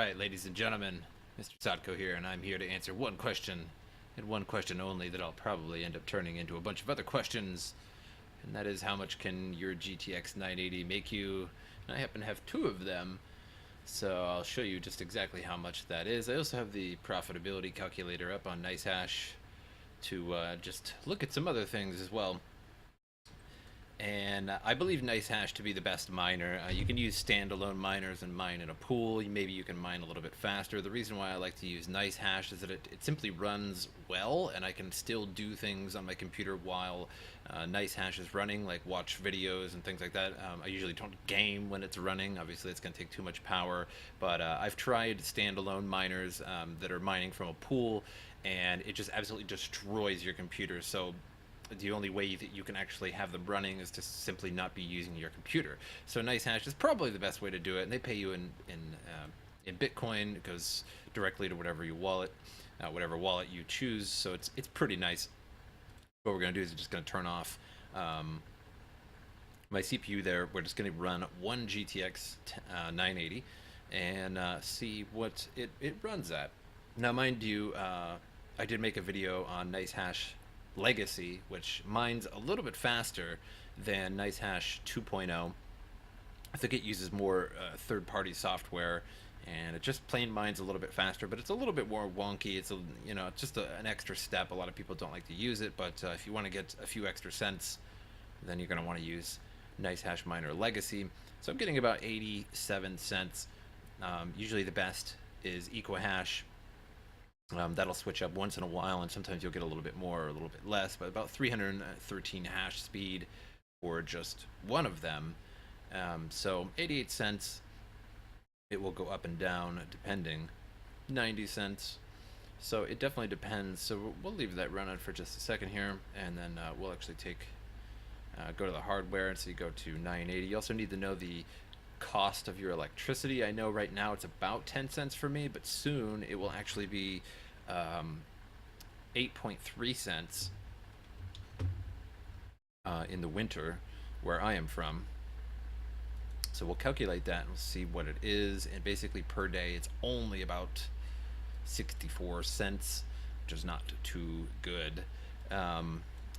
Alright, ladies and gentlemen, MrSotko here, and I'm here to answer one question, and one question only that I'll probably end up turning into a bunch of other questions, and that is how much can your GTX 980 make you? And I happen to have two of them, so I'll show you just exactly how much that is. I also have the profitability calculator up on NiceHash to just look at some other things as well. And I believe NiceHash to be the best miner. You can use standalone miners and mine in a pool. Maybe you can mine a little bit faster. The reason why I like to use NiceHash is that it simply runs well, and I can still do things on my computer while NiceHash is running, like watch videos and things like that. I usually don't game when it's running. Obviously, it's going to take too much power, but I've tried standalone miners that are mining from a pool, and it just absolutely destroys your computer. So the only way that you can actually have them running is to simply not be using your computer. So NiceHash is probably the best way to do it, and they pay you in Bitcoin. It goes directly to whatever wallet you choose. So it's pretty nice. What we're gonna do is just gonna turn off my CPU there. We're just gonna run one GTX 980 and see what it runs at. Now, mind you, I did make a video on NiceHash Legacy, which mines a little bit faster than NiceHash 2.0. I think it uses more third-party software, and it just plain mines a little bit faster, but it's a little bit more wonky. It's it's just an extra step. A lot of people don't like to use it, but if you want to get a few extra cents, then you're going to want to use NiceHash Miner Legacy. So I'm getting about 87 cents. Usually the best is EcoHash. That'll switch up once in a while, and sometimes you'll get a little bit more or a little bit less, but about 313 hash speed for just one of them. So 88 cents. It will go up and down depending. 90 cents. So it definitely depends. So we'll leave that running for just a second here, and then we'll actually go to the hardware. So you go to 980. You also need to know the cost of your electricity. I know right now it's about 10 cents for me, but soon it will actually be 8.3 cents in the winter where I am from. So we'll calculate that and we'll see what it is, and basically per day it's only about 64 cents, which is not too good,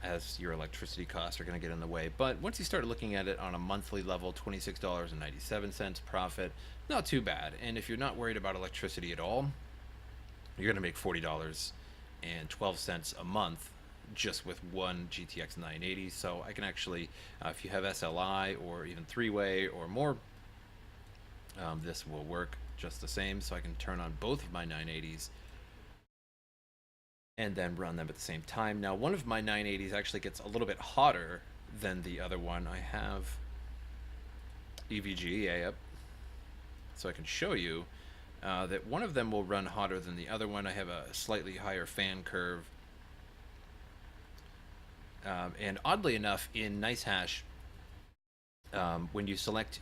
as your electricity costs are going to get in the way. But once you start looking at it on a monthly level, $26.97 profit, not too bad. And if you're not worried about electricity at all, you're going to make $40.12 a month just with one GTX 980. So I can actually, if you have SLI or even three-way or more, this will work just the same. So I can turn on both of my 980s and then run them at the same time. Now, one of my 980s actually gets a little bit hotter than the other one. I have EVGA up, so I can show you that one of them will run hotter than the other one. I have a slightly higher fan curve. And oddly enough, in NiceHash, when you select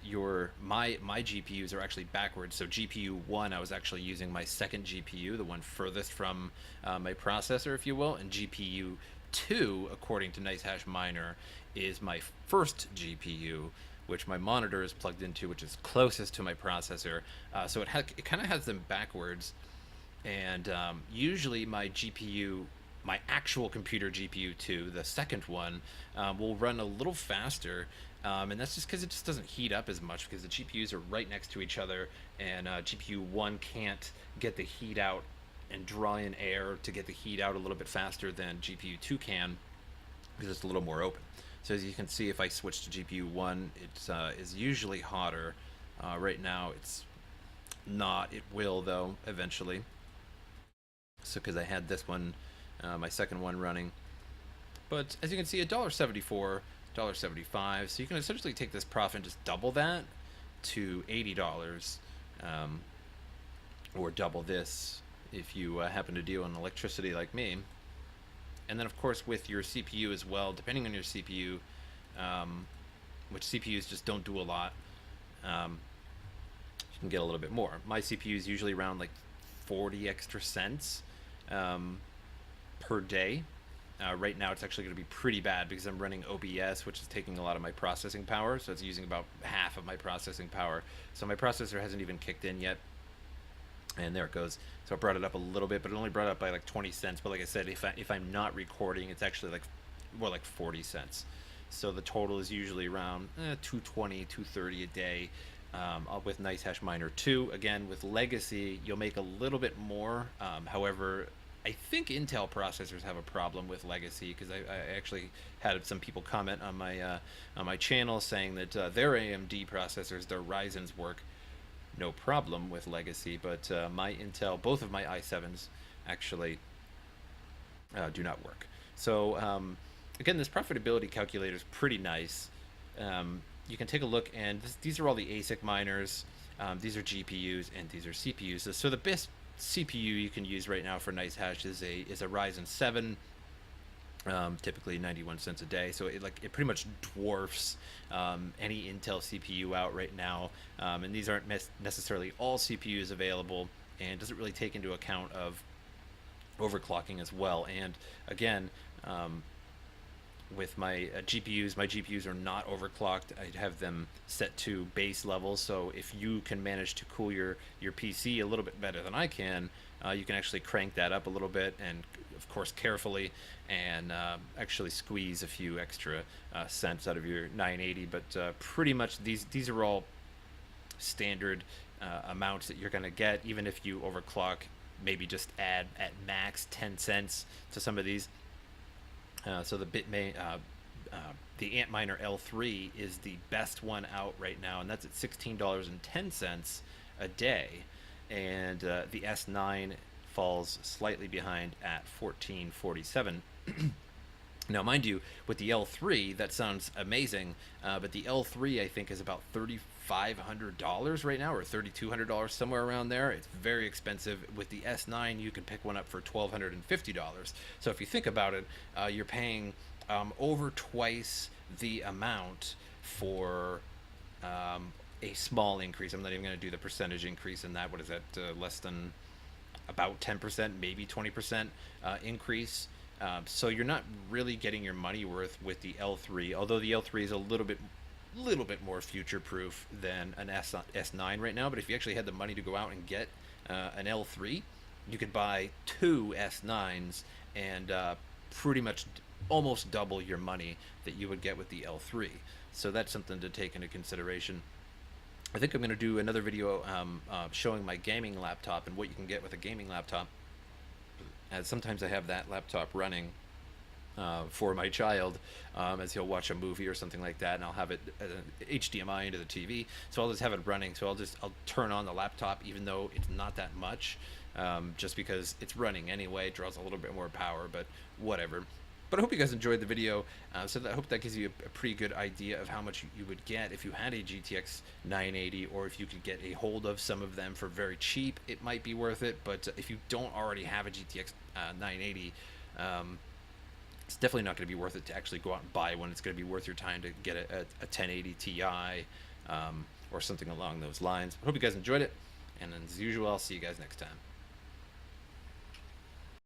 my GPUs are actually backwards. So GPU 1, I was actually using my second GPU, the one furthest from my processor, if you will, and GPU 2, according to NiceHash Miner, is my first GPU, which my monitor is plugged into, which is closest to my processor. So it kind of has them backwards, and usually my actual computer GPU 2, the second one, will run a little faster. And that's just because it just doesn't heat up as much, because the GPUs are right next to each other, and GPU 1 can't get the heat out and draw in air to get the heat out a little bit faster than GPU 2 can, because it's a little more open. So as you can see, if I switch to GPU 1, it is usually hotter. Right now it's not. It will, though, eventually. So because I had this one, my second one running. But as you can see, $1.74, $1.75. So you can essentially take this profit and just double that to $80, or double this if you happen to deal in electricity like me. And then, of course, with your CPU as well, depending on your CPU, which CPUs just don't do a lot, you can get a little bit more. My CPU is usually around like 40 extra cents per day. Right now it's actually going to be pretty bad because I'm running OBS, which is taking a lot of my processing power, so it's using about half of my processing power. So my processor hasn't even kicked in yet. And there it goes. So I brought it up a little bit, but it only brought it up by like 20 cents. But like I said, if I'm not recording, it's actually like more like 40 cents. So the total is usually around 220, 230 a day. With NiceHash Miner 2, again with Legacy, you'll make a little bit more. However, I think Intel processors have a problem with Legacy, because I actually had some people comment on my channel saying that their AMD processors, their Ryzen's work no problem with Legacy, but my Intel, both of my i7s actually do not work. So again, this profitability calculator is pretty nice. You can take a look, and these are all the ASIC miners. These are GPUs and these are CPUs. So the best CPU you can use right now for NiceHash is a Ryzen 7. Typically 91 cents a day, so it pretty much dwarfs any Intel CPU out right now, and these aren't necessarily all CPUs available, and doesn't really take into account of overclocking as well. And again, with my GPUs are not overclocked. I have them set to base levels, so if you can manage to cool your PC a little bit better than I can, you can actually crank that up a little bit, and of course carefully, and actually squeeze a few extra cents out of your 980. But pretty much these are all standard amounts that you're going to get. Even if you overclock, maybe just add at max 10 cents to some of these. So the the Antminer L3 is the best one out right now, and that's at $16.10 a day, and the S9 falls slightly behind at $14.47. Now, mind you, with the L3, that sounds amazing, but the L3 I think is about $3,500 right now, or $3,200, somewhere around there. It's very expensive. With the S9, you can pick one up for $1,250. So if you think about it, you're paying over twice the amount for a small increase. I'm not even going to do the percentage increase in that. What is that? Less than about 10%, maybe 20% increase. So you're not really getting your money worth with the L3, although the L3 is a little bit more future-proof than an S9 right now. But if you actually had the money to go out and get an L3, you could buy two S9s and pretty much almost double your money that you would get with the L3. So that's something to take into consideration. I think I'm going to do another video showing my gaming laptop and what you can get with a gaming laptop. As sometimes I have that laptop running for my child as he'll watch a movie or something like that, and I'll have it HDMI into the TV, so I'll just have it running. So I'll turn on the laptop even though it's not that much, just because it's running anyway. It draws a little bit more power, but whatever. But I hope you guys enjoyed the video. I hope that gives you a pretty good idea of how much you would get if you had a GTX 980, or if you could get a hold of some of them for very cheap. It might be worth it, but if you don't already have a GTX 980, it's definitely not going to be worth it to actually go out and buy one. It's going to be worth your time to get a 1080 Ti or something along those lines. I hope you guys enjoyed it, and as usual, I'll see you guys next time.